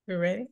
You ready?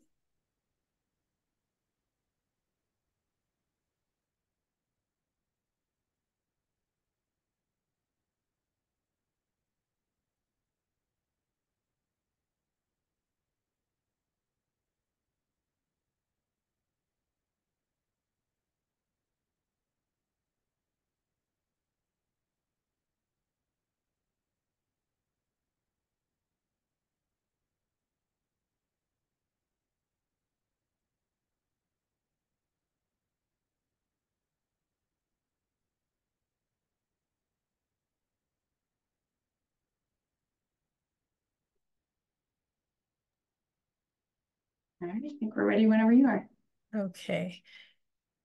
All right, I think we're ready whenever you are. Okay.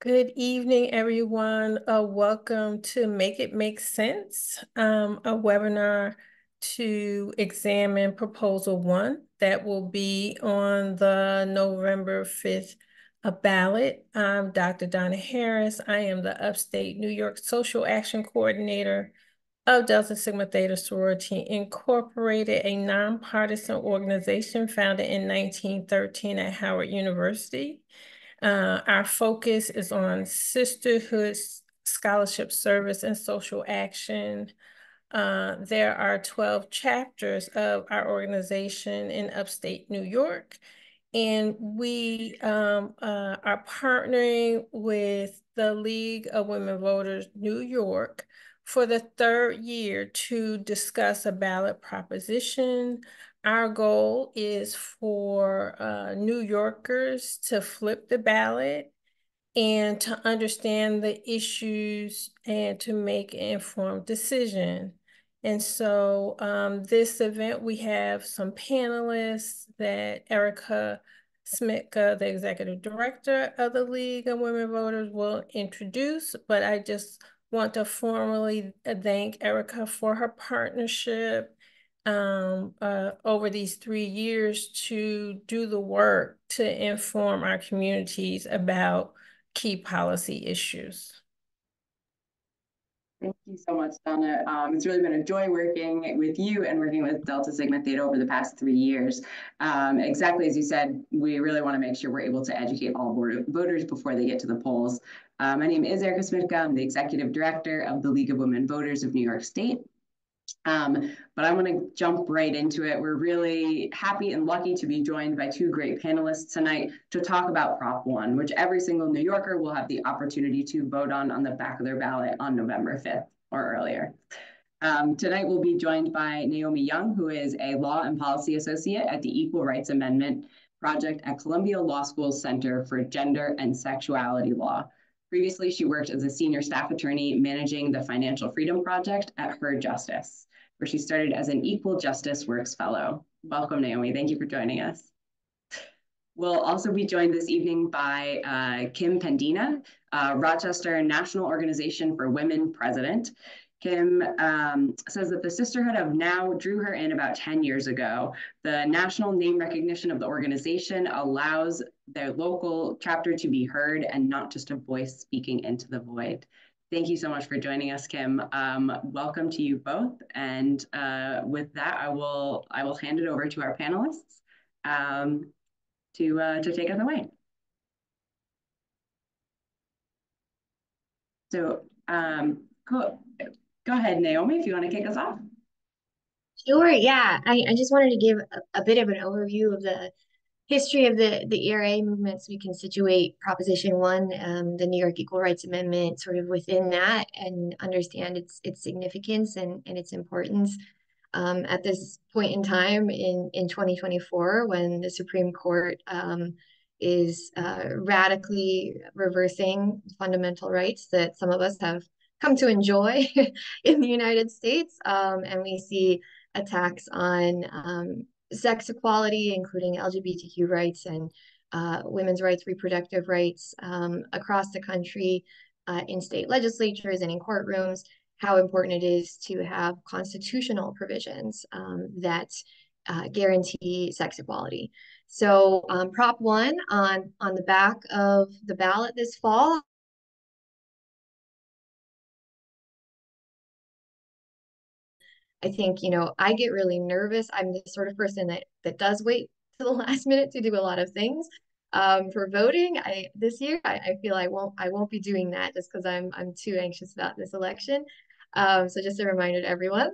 Good evening, everyone. Welcome to Make It Make Sense, a webinar to examine Proposal 1 that will be on the November 5th ballot. I'm Dr. Donna Harris. I am the Upstate New York Social Action Coordinator of Delta Sigma Theta Sorority Incorporated, a nonpartisan organization founded in 1913 at Howard University. Our focus is on sisterhood, scholarship service, and social action. There are 12 chapters of our organization in upstate New York, and we are partnering with the League of Women Voters New York for the third year to discuss a ballot proposition. Our goal is for New Yorkers to flip the ballot and to understand the issues and to make an informed decision. And so this event, we have some panelists that Erica Smitka, the executive director of the League of Women Voters, will introduce, but I just want to formally thank Erica for her partnership over these 3 years to do the work to inform our communities about key policy issues. Thank you so much, Donna. It's really been a joy working with you and working with Delta Sigma Theta over the past 3 years. Exactly as you said, we really want to make sure we're able to educate all voters before they get to the polls. My name is Erica Smitka. I'm the executive director of the League of Women Voters of New York State. But I want to jump right into it. We're really happy and lucky to be joined by two great panelists tonight to talk about Prop 1, which every single New Yorker will have the opportunity to vote on the back of their ballot on November 5th or earlier. Tonight we'll be joined by Naomi Young, who is a Law and Policy Associate at the Equal Rights Amendment Project at Columbia Law School's Center for Gender and Sexuality Law. Previously, she worked as a senior staff attorney managing the Financial Freedom Project at Her Justice, where she started as an Equal Justice Works Fellow. Welcome, Naomi. Thank you for joining us. We'll also be joined this evening by Kim Pendina, Rochester National Organization for Women president. Kim says that the Sisterhood of Now drew her in about 10 years ago. The national name recognition of the organization allows their local chapter to be heard and not just a voice speaking into the void. Thank you so much for joining us, Kim. Welcome to you both. And with that, I will hand it over to our panelists to take us away. So cool. Go ahead, Naomi, if you want to kick us off. Sure, yeah. I just wanted to give a bit of an overview of the history of the ERA movement so we can situate Proposition 1, the New York Equal Rights Amendment, sort of within that and understand its significance and its importance at this point in time in 2024 when the Supreme Court is radically reversing fundamental rights that some of us have come to enjoy in the United States. And we see attacks on sex equality, including LGBTQ rights and women's rights, reproductive rights across the country in state legislatures and in courtrooms, how important it is to have constitutional provisions that guarantee sex equality. So Prop 1 on the back of the ballot this fall. I think, I get really nervous. I'm the sort of person that does wait to the last minute to do a lot of things. For voting, this year I feel I won't be doing that just because I'm too anxious about this election. So just a reminder to everyone,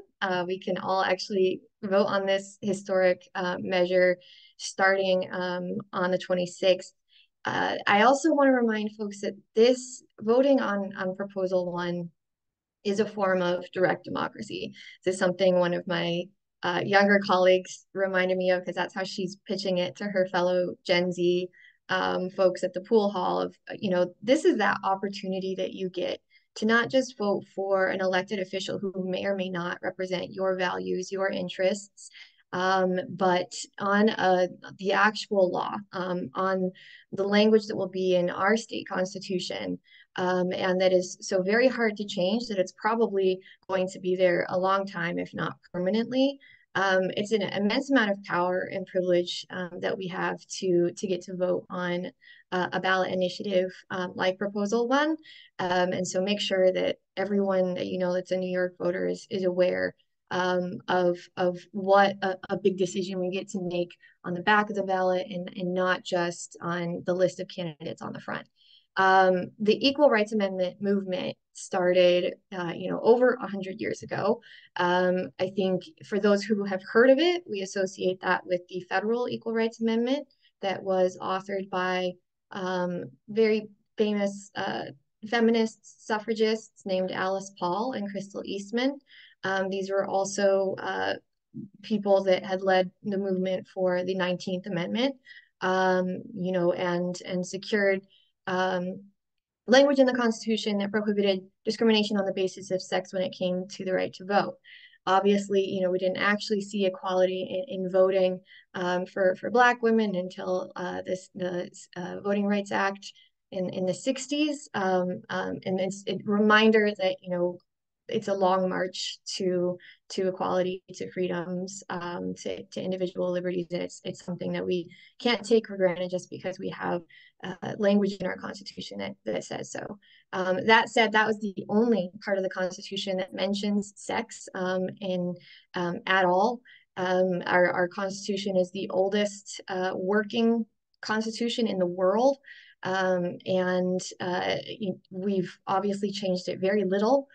we can all actually vote on this historic measure starting on the 26th. I also want to remind folks that this voting on Proposal 1 is a form of direct democracy. This is something one of my younger colleagues reminded me of because that's how she's pitching it to her fellow Gen Z folks at the pool hall of, this is that opportunity that you get to not just vote for an elected official who may or may not represent your values, your interests, but on the actual law, on the language that will be in our state constitution, and that is so very hard to change that it's probably going to be there a long time, if not permanently. It's an immense amount of power and privilege that we have to get to vote on a ballot initiative like Proposal 1. And so make sure that everyone that you know that's a New York voter is aware of what a big decision we get to make on the back of the ballot and not just on the list of candidates on the front. The Equal Rights Amendment movement started, over 100 years ago. I think for those who have heard of it, we associate that with the Federal Equal Rights Amendment that was authored by very famous feminist suffragists named Alice Paul and Crystal Eastman. These were also people that had led the movement for the 19th Amendment, and secured language in the Constitution that prohibited discrimination on the basis of sex when it came to the right to vote. Obviously, we didn't actually see equality in voting for Black women until the Voting Rights Act in the 60s. And it's a reminder that, it's a long march to equality, to freedoms, to individual liberties. And it's something that we can't take for granted just because we have language in our Constitution that says so. That said, that was the only part of the Constitution that mentions sex at all. Our Constitution is the oldest working Constitution in the world. We've obviously changed it very little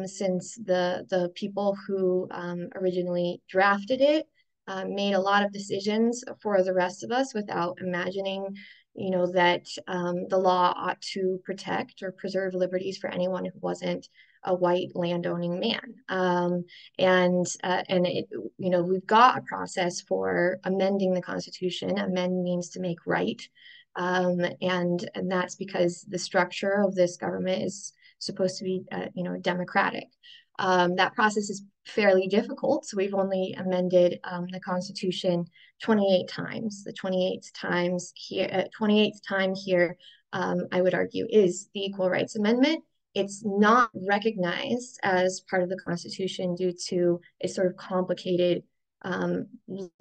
since the people who originally drafted it made a lot of decisions for the rest of us without imagining, that the law ought to protect or preserve liberties for anyone who wasn't a white landowning man. We've got a process for amending the Constitution. Amend means to make right. And that's because the structure of this government is supposed to be, democratic. That process is fairly difficult. So we've only amended the Constitution 28 times. The 28th time here, I would argue, is the Equal Rights Amendment. It's not recognized as part of the Constitution due to a sort of complicated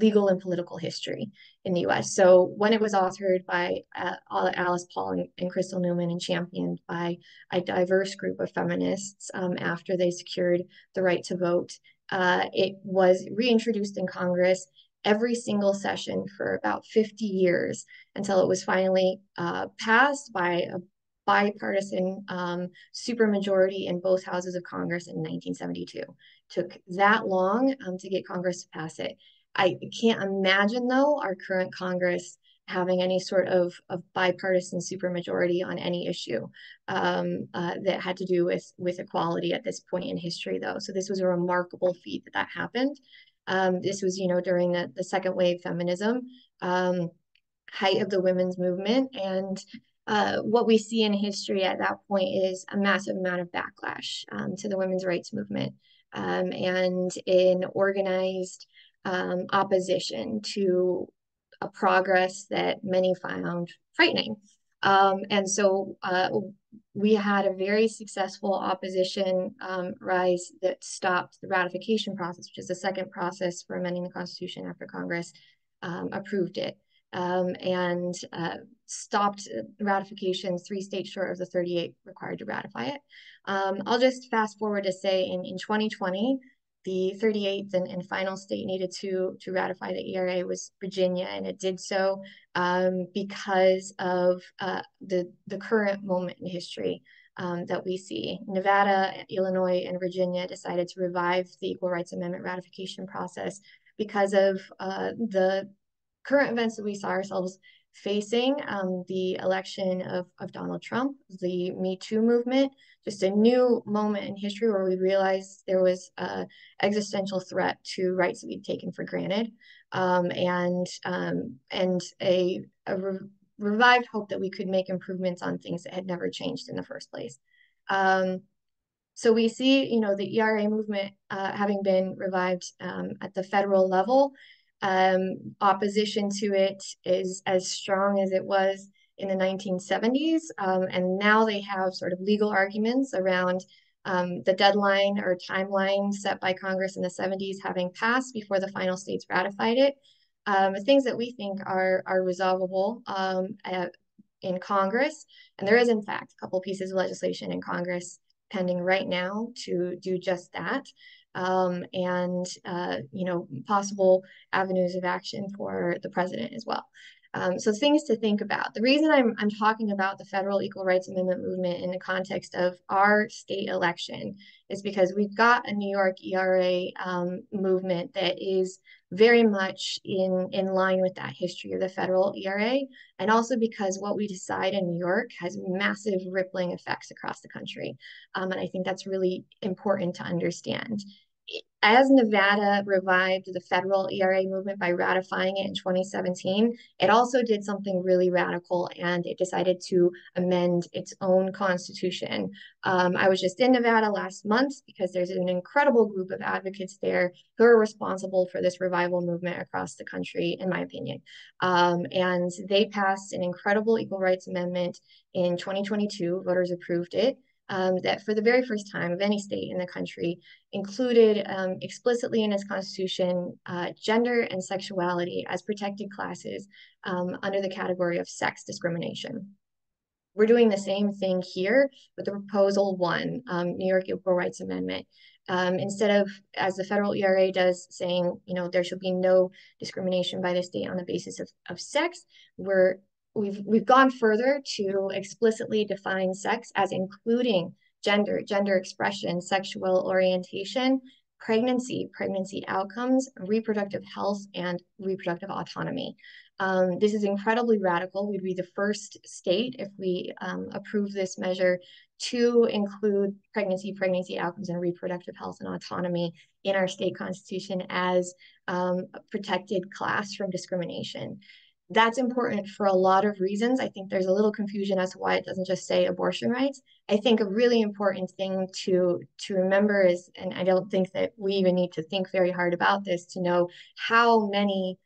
legal and political history in the US. So when it was authored by Alice Paul and Crystal Newman and championed by a diverse group of feminists after they secured the right to vote, it was reintroduced in Congress every single session for about 50 years until it was finally passed by a bipartisan supermajority in both houses of Congress in 1972. Took that long to get Congress to pass it. I can't imagine, though, our current Congress having any sort of bipartisan supermajority on any issue that had to do with equality at this point in history, though. So this was a remarkable feat that happened. This was, during the second wave feminism, height of the women's movement. And what we see in history at that point is a massive amount of backlash to the women's rights movement and in organized opposition to a progress that many found frightening. And so we had a very successful opposition rise that stopped the ratification process, which is the second process for amending the Constitution after Congress approved it. And stopped ratifications 3 states short of the 38 required to ratify it. I'll just fast forward to say in 2020, the 38th and final state needed to ratify the ERA was Virginia, and it did so because of the current moment in history that we see. Nevada, Illinois, and Virginia decided to revive the Equal Rights Amendment ratification process because of the current events that we saw ourselves facing, the election of Donald Trump, the Me Too movement, just a new moment in history where we realized there was an existential threat to rights that we'd taken for granted, and a revived hope that we could make improvements on things that had never changed in the first place. So we see, you know, the ERA movement having been revived at the federal level. Opposition to it is as strong as it was in the 1970s. And now they have sort of legal arguments around the deadline or timeline set by Congress in the 70s having passed before the final states ratified it. Things that we think are resolvable in Congress. And there is, in fact, a couple pieces of legislation in Congress pending right now to do just that. You know, possible avenues of action for the president as well. So things to think about. The reason I'm talking about the federal Equal Rights Amendment movement in the context of our state election is because we've got a New York ERA movement that is very much in line with that history of the federal ERA, and also because what we decide in New York has massive rippling effects across the country. And I think that's really important to understand. As Nevada revived the federal ERA movement by ratifying it in 2017, it also did something really radical, and it decided to amend its own constitution. I was just in Nevada last month because there's an incredible group of advocates there who are responsible for this revival movement across the country, in my opinion. And they passed an incredible Equal Rights Amendment in 2022. Voters approved it. That for the very first time of any state in the country included explicitly in its constitution gender and sexuality as protected classes under the category of sex discrimination. We're doing the same thing here with the Proposal 1, New York Equal Rights Amendment. Instead of, as the federal ERA does, saying, you know, there should be no discrimination by the state on the basis of sex, we've gone further to explicitly define sex as including gender expression, sexual orientation, pregnancy outcomes, reproductive health, and reproductive autonomy. This is incredibly radical. We'd be the first state, if we approve this measure, to include pregnancy outcomes, and reproductive health and autonomy in our state constitution as a protected class from discrimination. That's important for a lot of reasons. I think there's a little confusion as to why it doesn't just say abortion rights. I think a really important thing to remember is, and I don't think that we even need to think very hard about this to know how many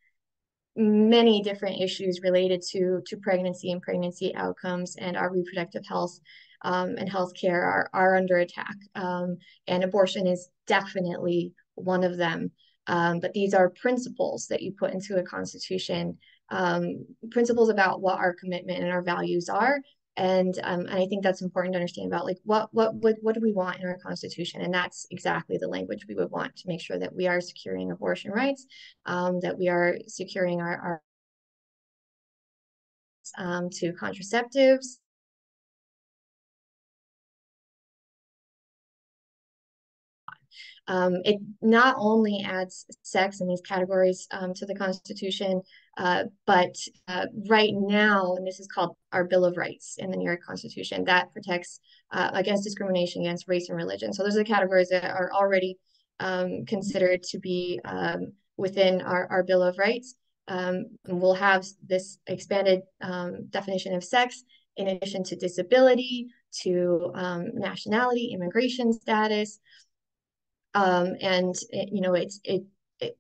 different issues related to pregnancy and pregnancy outcomes and our reproductive health and healthcare are under attack. And abortion is definitely one of them. But these are principles that you put into a constitution, principles about what our commitment and our values are. And I think that's important to understand about, like, what do we want in our constitution? And that's exactly the language we would want to make sure that we are securing abortion rights, that we are securing our to contraceptives. It not only adds sex in these categories to the Constitution, but right now, and this is called our Bill of Rights in the New York Constitution, that protects against discrimination against race and religion. So those are the categories that are already considered to be within our Bill of Rights. We'll have this expanded definition of sex in addition to disability, to nationality, immigration status. You know,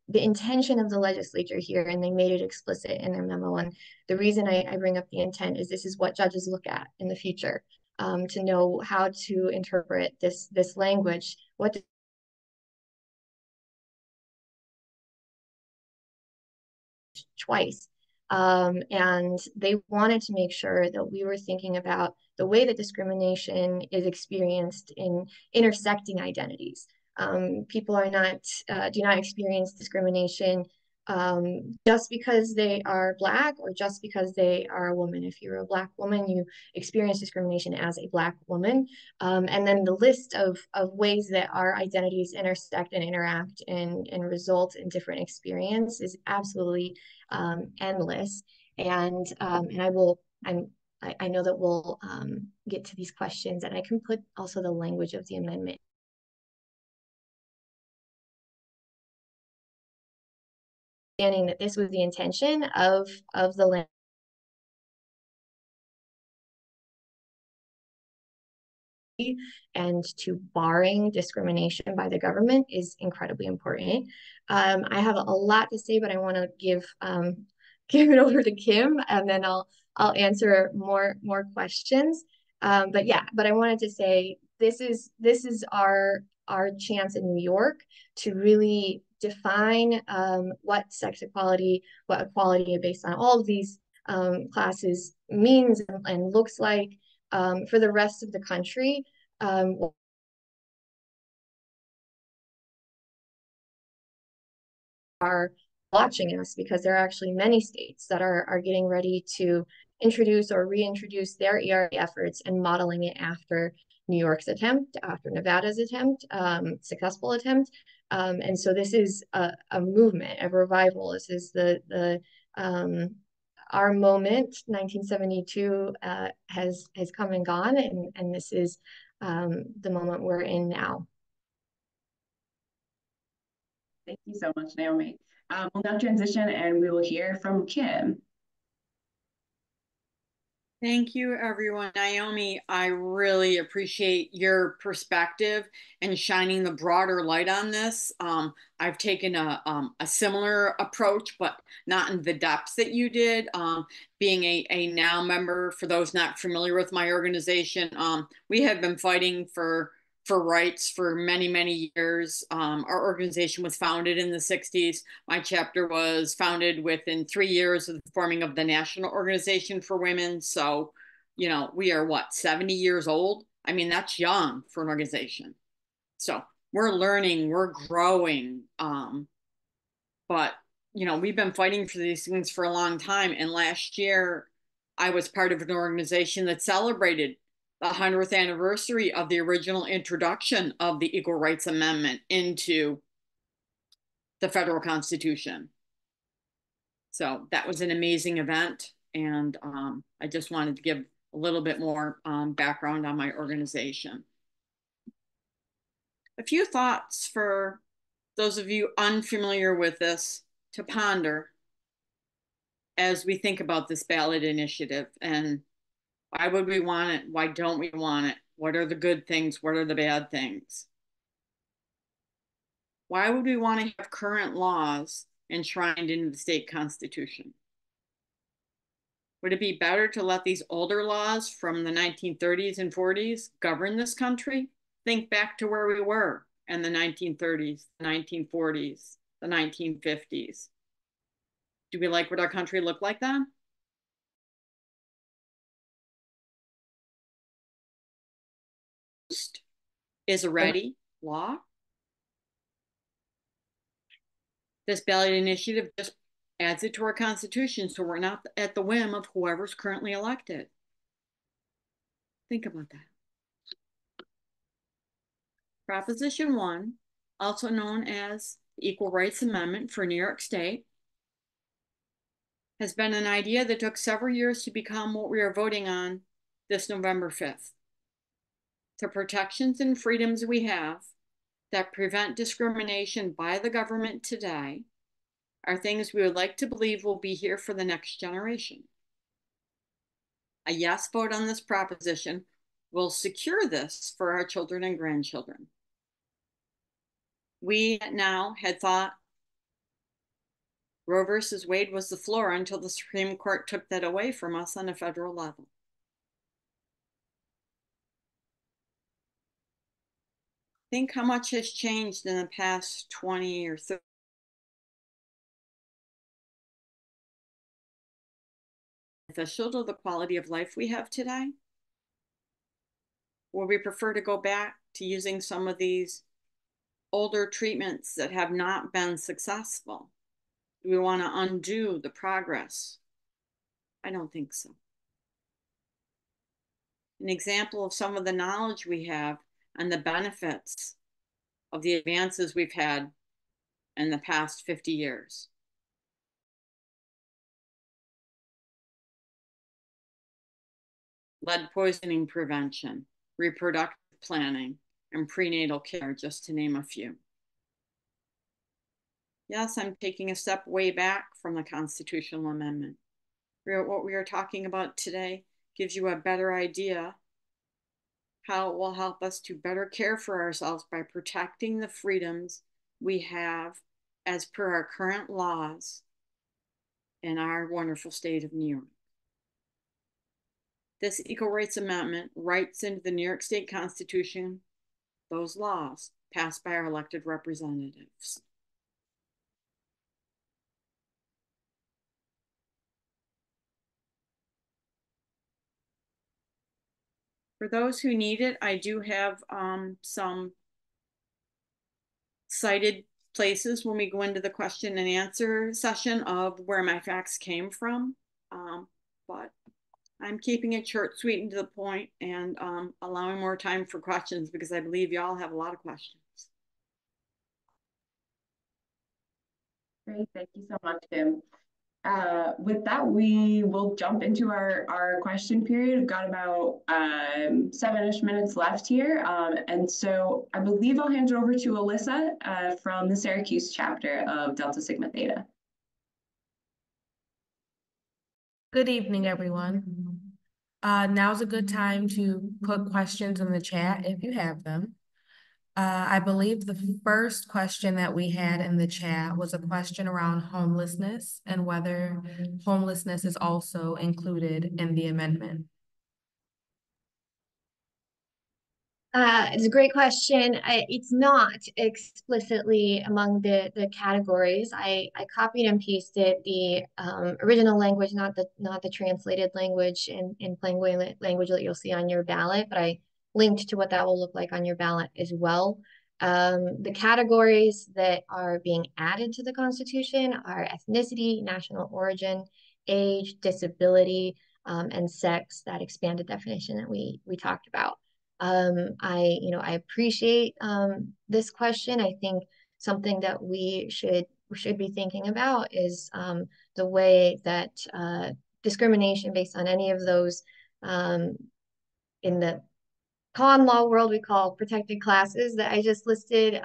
the intention of the legislature here, and they made it explicit in their memo. And the reason I bring up the intent is this is what judges look at in the future to know how to interpret this language. Twice. And they wanted to make sure that we were thinking about the way that discrimination is experienced in intersecting identities. People are not do not experience discrimination just because they are Black or just because they are a woman. If you're a Black woman, you experience discrimination as a Black woman. And then the list of ways that our identities intersect and interact and result in different experience is absolutely endless. And I know that we'll get to these questions, and I can put also the language of the amendment. Understanding that this was the intention of the and to barring discrimination by the government is incredibly important. I have a lot to say, but I want to give it over to Kim, and then I'll answer more questions. But I wanted to say this is our chance in New York to really define what sex equality, what equality based on all of these classes means and looks like for the rest of the country. Are watching us because there are actually many states that are getting ready to introduce or reintroduce their ERA efforts and modeling it after New York's attempt, after Nevada's attempt, successful attempt. And so this is a movement, a revival. This is the our moment. 1972 has come and gone, and this is the moment we're in now. Thank you so much, Naomi. We'll now transition and we will hear from Kim. Thank you, everyone. Naomi, I really appreciate your perspective and shining the broader light on this. I've taken a similar approach, but not in the depths that you did. Being a NOW member, for those not familiar with my organization, we have been fighting for rights for many, many years. Our organization was founded in the 60s. My chapter was founded within 3 years of the forming of the National Organization for Women. So, you know, we are what, 70 years old? I mean, that's young for an organization. So we're learning, we're growing. But, you know, we've been fighting for these things for a long time. And last year, I was part of an organization that celebrated the 100th anniversary of the original introduction of the Equal Rights Amendment into the federal Constitution. So that was an amazing event. And I just wanted to give a little bit more background on my organization. A few thoughts for those of you unfamiliar with this to ponder as we think about this ballot initiative and why would we want it? Why don't we want it? What are the good things? What are the bad things? Why would we want to have current laws enshrined in the state constitution? Would it be better to let these older laws from the 1930s and 40s govern this country? Think back to where we were in the 1930s, the 1940s, the 1950s. Do we like what our country looked like then? Is already law. This ballot initiative just adds it to our Constitution so we're not at the whim of whoever's currently elected. Think about that. Proposition 1, also known as the Equal Rights Amendment for New York State, has been an idea that took several years to become what we are voting on this November 5th. The protections and freedoms we have that prevent discrimination by the government today are things we would like to believe will be here for the next generation. A yes vote on this proposition will secure this for our children and grandchildren. We now had thought Roe versus Wade was the floor until the Supreme Court took that away from us on a federal level. Think how much has changed in the past 20 or 30. Beneficial to the quality of life we have today? Would we prefer to go back to using some of these older treatments that have not been successful? Do we want to undo the progress? I don't think so. An example of some of the knowledge we have and the benefits of the advances we've had in the past 50 years. Lead poisoning prevention, reproductive planning, and prenatal care, just to name a few. Yes, I'm taking a step way back from the constitutional amendment. What we are talking about today gives you a better idea how it will help us to better care for ourselves by protecting the freedoms we have as per our current laws in our wonderful state of New York. This Equal Rights Amendment writes into the New York State Constitution those laws passed by our elected representatives. For those who need it, I do have some cited places when we go into the question and answer session of where my facts came from. But I'm keeping it short, sweet, and to the point, and allowing more time for questions because I believe y'all have a lot of questions. Great, thank you so much, Kim. With that, we will jump into our question period. We've got about 7-ish minutes left here. And so I believe I'll hand it over to Alyssa from the Syracuse chapter of Delta Sigma Theta. Good evening, everyone. Now's a good time to put questions in the chat if you have them. I believe the first question that we had in the chat was a question around homelessness and whether homelessness is also included in the amendment. It's a great question. It's not explicitly among the categories. I copied and pasted the original language, not the translated language in plain language that you'll see on your ballot, but I linked to what that will look like on your ballot as well. The categories that are being added to the Constitution are ethnicity, national origin, age, disability, and sex, that expanded definition that we talked about. I appreciate this question. I think something that we should be thinking about is the way that discrimination based on any of those in the common law world we call protected classes that I just listed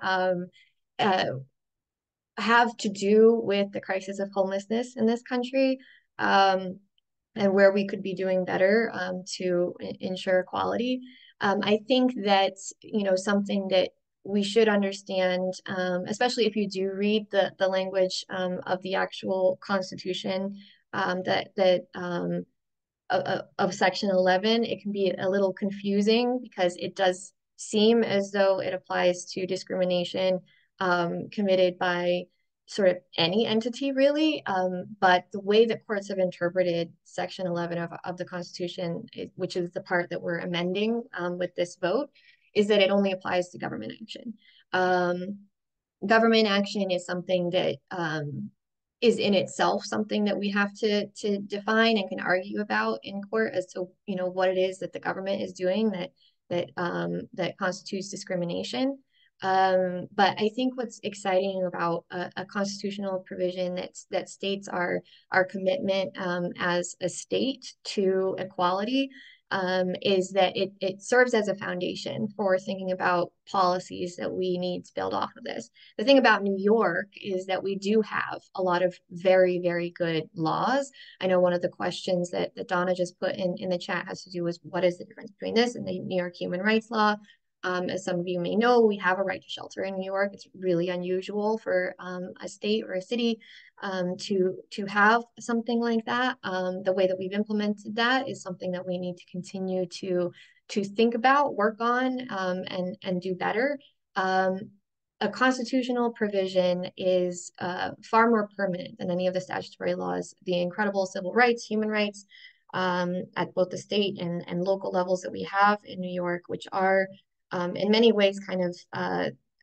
have to do with the crisis of homelessness in this country. And where we could be doing better to ensure equality. I think that's something that we should understand, especially if you do read the language of the actual Constitution of Section 11. It can be a little confusing because it does seem as though it applies to discrimination committed by sort of any entity, really. But the way that courts have interpreted Section 11 of the Constitution, which is the part that we're amending with this vote, is that it only applies to government action. Government action is something that is in itself something that we have to define and can argue about in court as to what it is that the government is doing that constitutes discrimination. But I think what's exciting about a constitutional provision that states our commitment as a state to equality is that it serves as a foundation for thinking about policies that we need to build off of this. The thing about New York is that we do have a lot of very, very good laws. I know one of the questions that Donna just put in the chat has to do with what is the difference between this and the New York human rights law. As some of you may know, we have a right to shelter in New York. It's really unusual for a state or a city to have something like that. The way that we've implemented that is something that we need to continue to think about, work on, and do better. A constitutional provision is far more permanent than any of the statutory laws. The incredible civil rights, human rights at both the state and local levels that we have in New York, which are in many ways kind of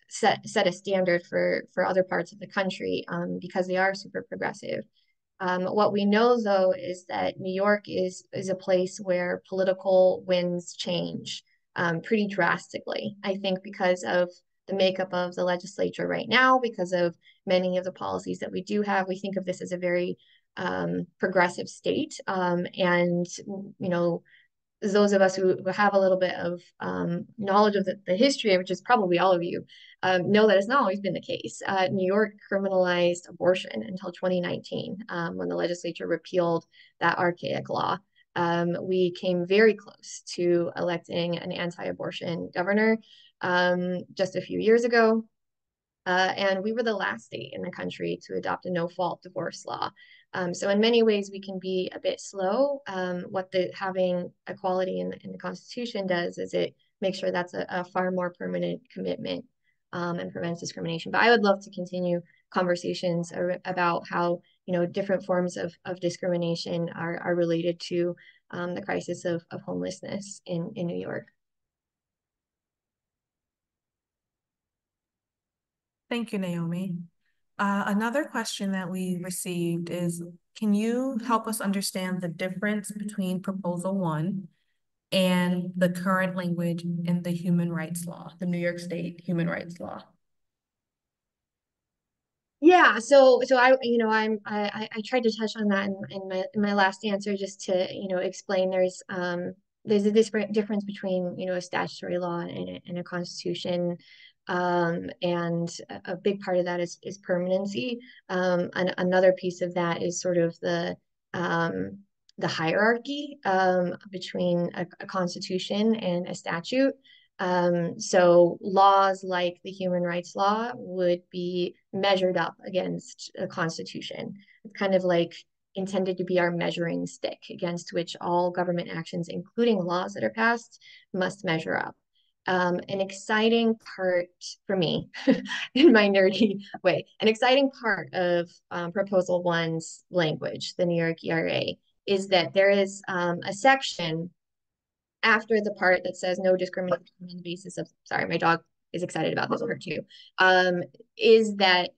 set a standard for other parts of the country because they are super progressive. What we know, though, is that New York is a place where political winds change pretty drastically. I think because of the makeup of the legislature right now, because of many of the policies that we do have, we think of this as a very progressive state. And, you know, those of us who have a little bit of knowledge of the history, which is probably all of you, know that it's not always been the case. New York criminalized abortion until 2019, when the legislature repealed that archaic law. We came very close to electing an anti-abortion governor just a few years ago. And we were the last state in the country to adopt a no-fault divorce law. So in many ways, we can be a bit slow. What having equality in the Constitution does is it makes sure that's a far more permanent commitment and prevents discrimination. But I would love to continue conversations about how, you know, different forms of discrimination are related to the crisis of homelessness in New York. Thank you, Naomi. Another question that we received is, can you help us understand the difference between Proposal 1 and the current language in the human rights law, the New York State human rights law? Yeah, so I tried to touch on that in my last answer, just to, you know, explain there's a difference between, you know, a statutory law and a constitution. And a big part of that is permanency. And another piece of that is sort of the hierarchy between a constitution and a statute. So laws like the human rights law would be measured up against a constitution. It's kind of like intended to be our measuring stick against which all government actions, including laws that are passed, must measure up. An exciting part for me, in my nerdy way, an exciting part of Proposal 1's language, the New York ERA, is that there is a section after the part that says no discrimination on the basis of, sorry, my dog is excited about this part too, is that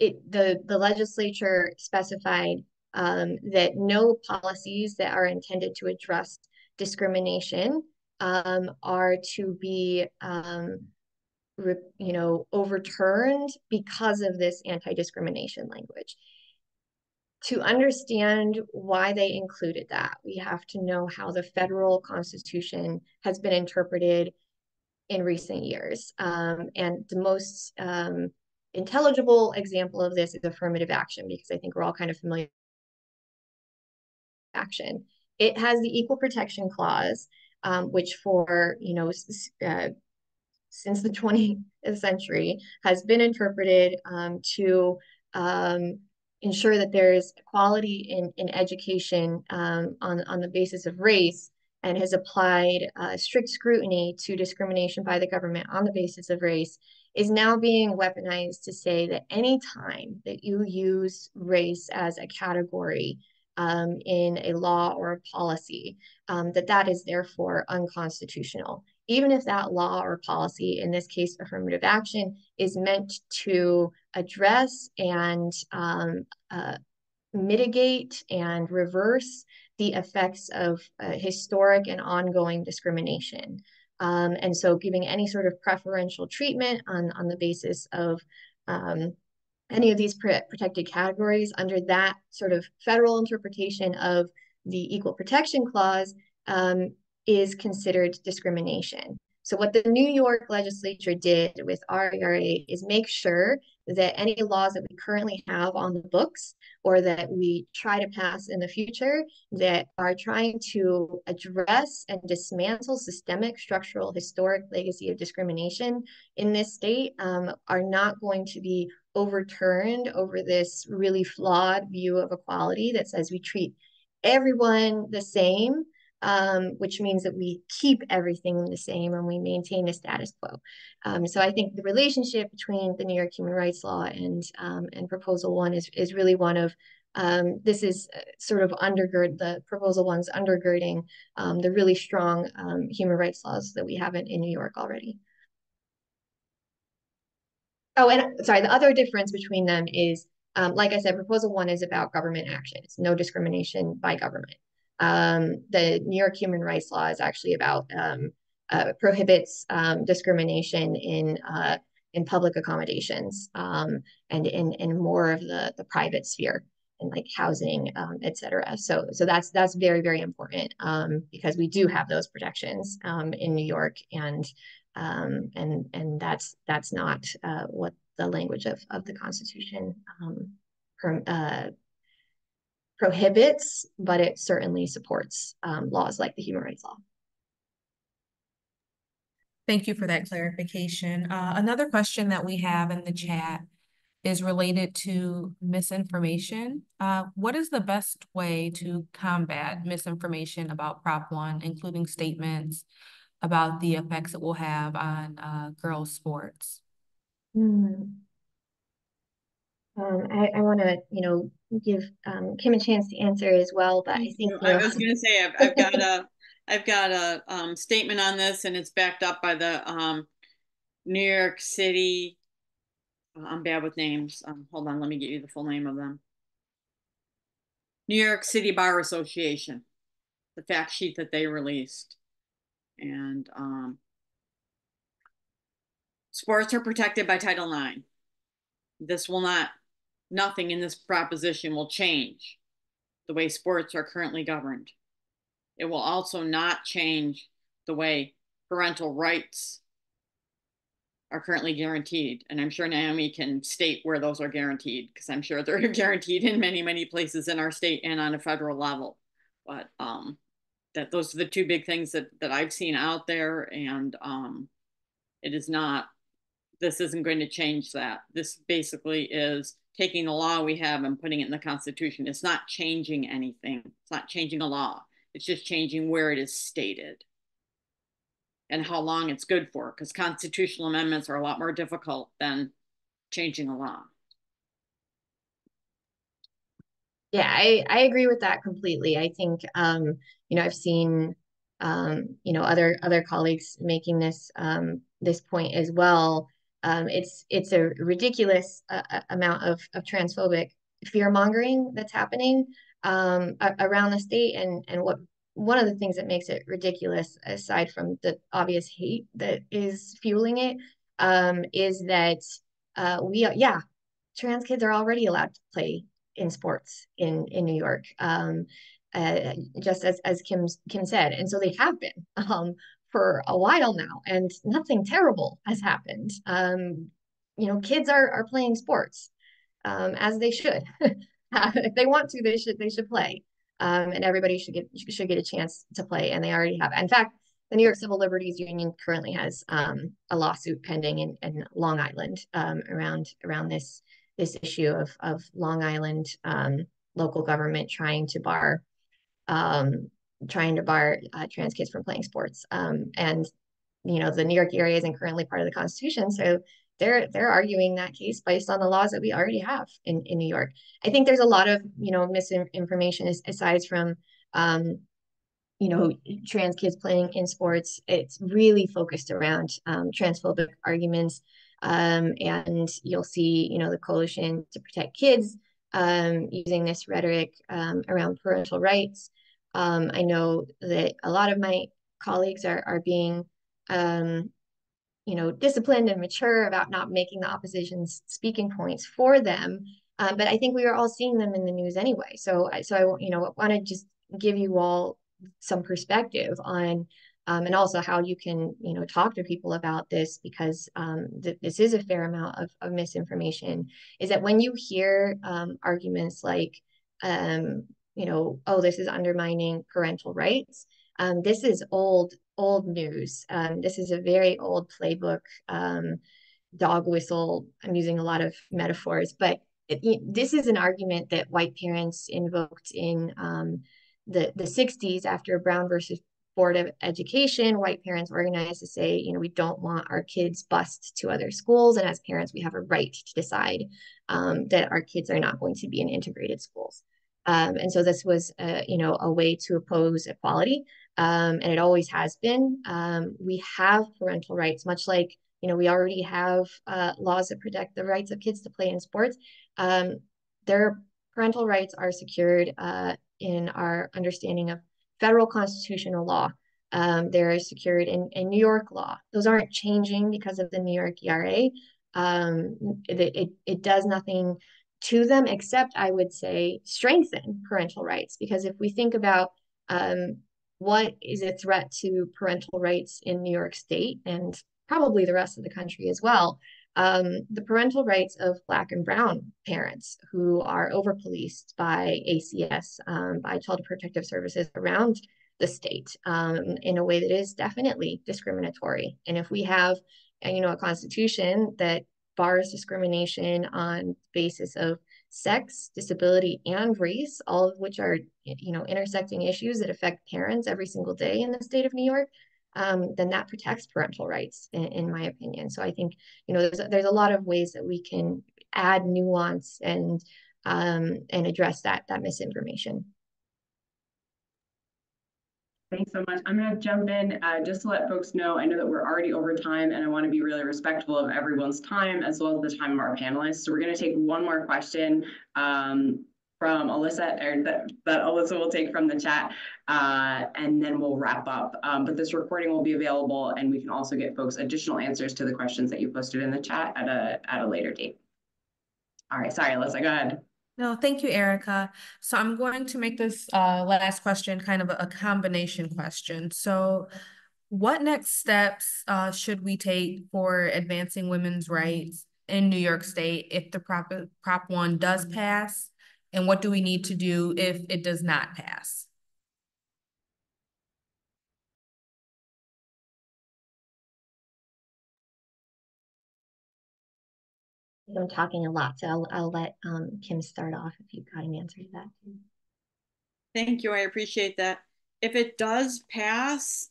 the legislature specified that no policies that are intended to address discrimination are to be overturned because of this anti-discrimination language. To understand why they included that, we have to know how the federal constitution has been interpreted in recent years. And the most intelligible example of this is affirmative action, because I think we're all kind of familiar with action. It has the Equal Protection Clause, which for, you know, since the 20th century has been interpreted to ensure that there's equality in education on the basis of race, and has applied strict scrutiny to discrimination by the government on the basis of race, is now being weaponized to say that any time that you use race as a category in a law or a policy, that is therefore unconstitutional. Even if that law or policy, in this case, affirmative action, is meant to address and mitigate and reverse the effects of historic and ongoing discrimination. And so giving any sort of preferential treatment on the basis of any of these protected categories under that sort of federal interpretation of the Equal Protection Clause is considered discrimination. So what the New York legislature did with our ERA is make sure that any laws that we currently have on the books or that we try to pass in the future that are trying to address and dismantle systemic, structural, historic legacy of discrimination in this state are not going to be overturned over this really flawed view of equality that says we treat everyone the same, which means that we keep everything the same and we maintain a status quo. So I think the relationship between the New York Human Rights Law and Proposal 1 is really one of this is sort of the Proposal 1's undergirding the really strong human rights laws that we have in New York already. Oh, and sorry, the other difference between them is, like I said, proposal one is about government action. It's no discrimination by government. The New York Human Rights Law is actually about prohibits discrimination in public accommodations and in more of the private sphere and like housing, et cetera. So that's very, very important because we do have those protections in New York, and that's not what the language of the Constitution per, prohibits, but it certainly supports laws like the Human Rights Law. Thank you for that clarification. Another question that we have in the chat is related to misinformation. What is the best way to combat misinformation about Prop 1, including statements about the effects it will have on girls' sports? I want to, give Kim a chance to answer as well, but I think, I was going to say I've got a statement on this, and it's backed up by the New York City. I'm bad with names. Hold on, let me get you the full name of them. New York City Bar Association, the fact sheet that they released. And sports are protected by Title IX. Nothing in this proposition will change the way sports are currently governed. It will also not change the way parental rights are currently guaranteed. And I'm sure Naomi can state where those are guaranteed, because I'm sure they're guaranteed in many, many places in our state and on a federal level. But that those are the two big things that I've seen out there. And this isn't going to change that. This basically is taking the law we have and putting it in the Constitution. It's not changing anything. It's not changing a law. It's just changing where it is stated and how long it's good for, because constitutional amendments are a lot more difficult than changing a law. Yeah, I agree with that completely. I think, I've seen, other colleagues making this point as well. It's a ridiculous amount of transphobic fear mongering that's happening around the state, and one of the things that makes it ridiculous, aside from the obvious hate that is fueling it, is that trans kids are already allowed to play in sports in New York, just as Kim said, and so they have been for a while now, and nothing terrible has happened. Kids are playing sports as they should. If they want to, they should play, and everybody should get a chance to play, and they already have. In fact, the New York Civil Liberties Union currently has a lawsuit pending in Long Island around this issue of Long Island local government trying to bar trans kids from playing sports. And the New York area isn't currently part of the Constitution, so they're arguing that case based on the laws that we already have in New York. I think there's a lot of misinformation aside from trans kids playing in sports. It's really focused around transphobic arguments. And you'll see, the Coalition to Protect Kids using this rhetoric around parental rights. I know that a lot of my colleagues are being, disciplined and mature about not making the opposition's speaking points for them. But I think we are all seeing them in the news anyway. So I want to just give you all some perspective on and also how you can talk to people about this, because this is a fair amount of misinformation, is that when you hear arguments like oh, this is undermining parental rights, this is old news. This is a very old playbook, dog whistle. I'm using a lot of metaphors, but this is an argument that white parents invoked in the 60s after Brown versus Board of Education. White parents organized to say, we don't want our kids bused to other schools, and as parents, we have a right to decide that our kids are not going to be in integrated schools. And so this was, a way to oppose equality, and it always has been. We have parental rights, much like we already have laws that protect the rights of kids to play in sports. Their parental rights are secured in our understanding of federal constitutional law. They're secured in New York law. Those aren't changing because of the New York ERA. It does nothing to them except, I would say, strengthen parental rights. Because if we think about what is a threat to parental rights in New York State and probably the rest of the country as well, the parental rights of Black and Brown parents who are over-policed by ACS, by Child Protective Services around the state in a way that is definitely discriminatory. And if we have, a constitution that bars discrimination on the basis of sex, disability, and race, all of which are, intersecting issues that affect parents every single day in the state of New York, then that protects parental rights, in my opinion. So I think, there's a lot of ways that we can add nuance and address that misinformation. Thanks so much. I'm going to jump in just to let folks know. I know that we're already over time, and I want to be really respectful of everyone's time as well as the time of our panelists. So we're going to take one more question from Alyssa, or that Alyssa will take from the chat, and then we'll wrap up. But this recording will be available, and we can also get folks additional answers to the questions that you posted in the chat at a later date. All right, sorry, Alyssa, go ahead. No, thank you, Erica. So I'm going to make this last question kind of a combination question. So what next steps should we take for advancing women's rights in New York State if the Prop 1 does pass? And what do we need to do if it does not pass? I'm talking a lot, so I'll let Kim start off if you've got an answer to that. Thank you. I appreciate that. If it does pass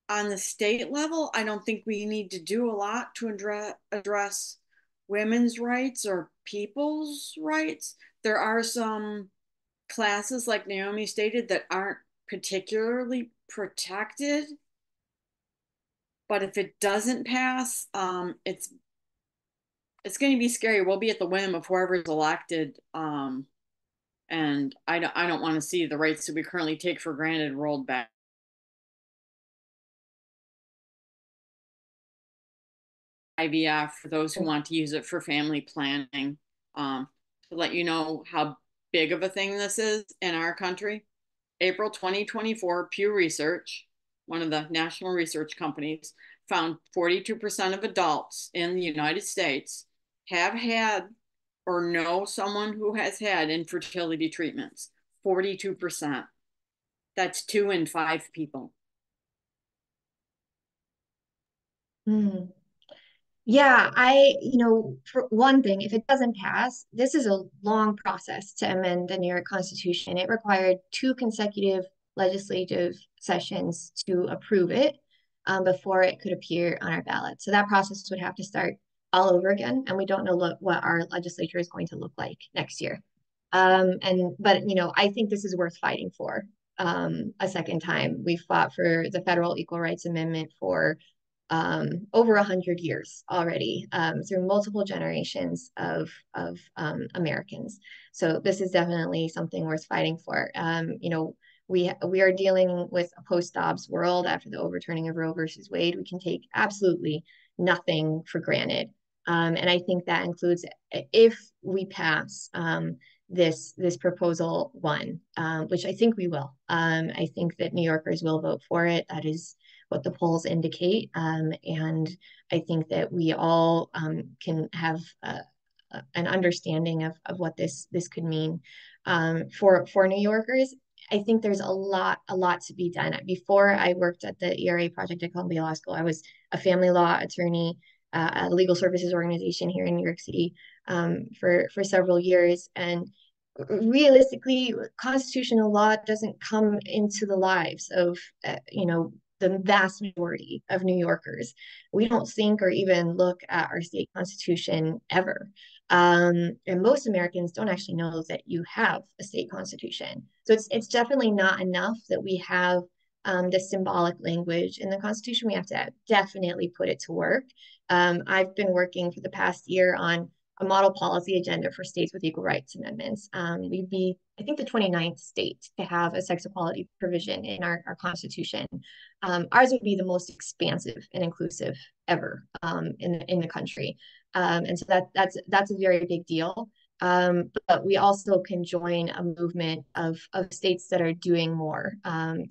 on the state level, I don't think we need to do a lot to address women's rights or people's rights. There are some classes, like Naomi stated, that aren't particularly protected. But if it doesn't pass, it's going to be scary. We'll be at the whim of whoever's elected, and I don't want to see the rights that we currently take for granted rolled back. IVF for those who want to use it for family planning. To let you know how big of a thing this is in our country, April 2024, Pew Research, one of the national research companies, found 42% of adults in the United States have had or know someone who has had infertility treatments. 42%. That's 2 in 5 people. Yeah, for one thing, if it doesn't pass, this is a long process to amend the New York Constitution. It required 2 consecutive legislative sessions to approve it before it could appear on our ballot. So that process would have to start all over again, and we don't know what our legislature is going to look like next year. But I think this is worth fighting for a second time. We've fought for the Federal Equal Rights Amendment for over 100 years already, through multiple generations of Americans. So this is definitely something worth fighting for. We are dealing with a post-Dobbs world after the overturning of Roe versus Wade. We can take absolutely nothing for granted. And I think that includes, if we pass this proposal 1, which I think we will. I think that New Yorkers will vote for it. That is what the polls indicate. And I think that we all can have an understanding of what this could mean for New Yorkers. I think there's a lot to be done. Before I worked at the ERA project at Columbia Law School, I was a family law attorney at a legal services organization here in New York City for several years. And realistically, constitutional law doesn't come into the lives of, the vast majority of New Yorkers. We don't think or even look at our state constitution ever. And most Americans don't actually know that you have a state constitution. So it's definitely not enough that we have the symbolic language in the Constitution. We have to definitely put it to work. I've been working for the past year on a model policy agenda for states with equal rights amendments. We'd be, I think, the 29th state to have a sex equality provision in our Constitution. Ours would be the most expansive and inclusive ever in the country. And so that's a very big deal. But we also can join a movement of states that are doing more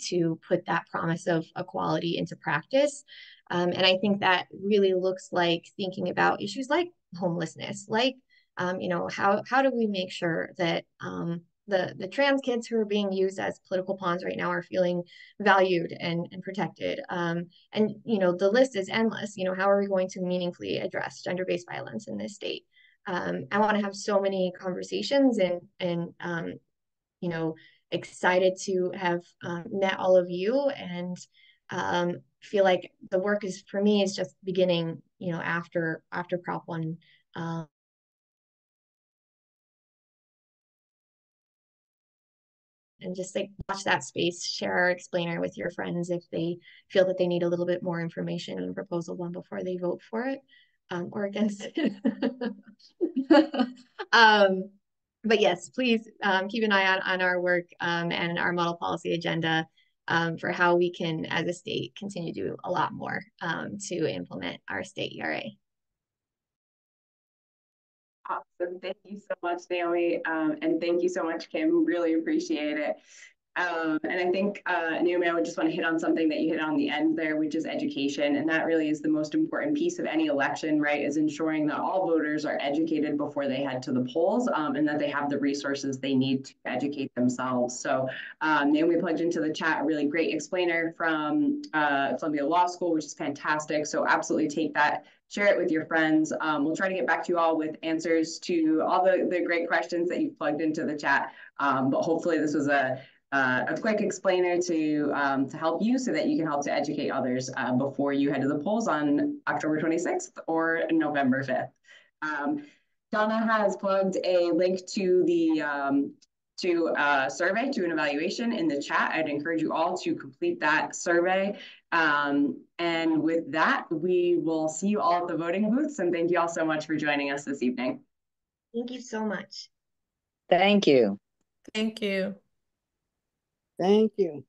to put that promise of equality into practice. And I think that really looks like thinking about issues like homelessness, like, how do we make sure that the trans kids who are being used as political pawns right now are feeling valued and protected. And, the list is endless. How are we going to meaningfully address gender-based violence in this state? I want to have so many conversations and excited to have met all of you and feel like the work for me is just beginning, after Prop 1. And just like watch that space, share our explainer with your friends if they feel that they need a little bit more information on Proposal 1 before they vote for it or against it. But yes, please keep an eye on our work and our model policy agenda for how we can, as a state, continue to do a lot more to implement our state ERA. Awesome. Thank you so much, Naomi. And thank you so much, Kim. Really appreciate it. And I think, Naomi, I would just want to hit on something that you hit on the end there, which is education. And that really is the most important piece of any election, right, is ensuring that all voters are educated before they head to the polls and that they have the resources they need to educate themselves. So Naomi plugged into the chat a really great explainer from Columbia Law School, which is fantastic. So absolutely take that. Share it with your friends. We'll try to get back to you all with answers to all the great questions that you've plugged into the chat. But hopefully this was a quick explainer to help you so that you can help to educate others before you head to the polls on October 26th or November 5th. Donna has plugged a link to the survey, to an evaluation in the chat. I'd encourage you all to complete that survey. And with that, we will see you all at the voting booths. And thank you all so much for joining us this evening. Thank you so much. Thank you. Thank you. Thank you.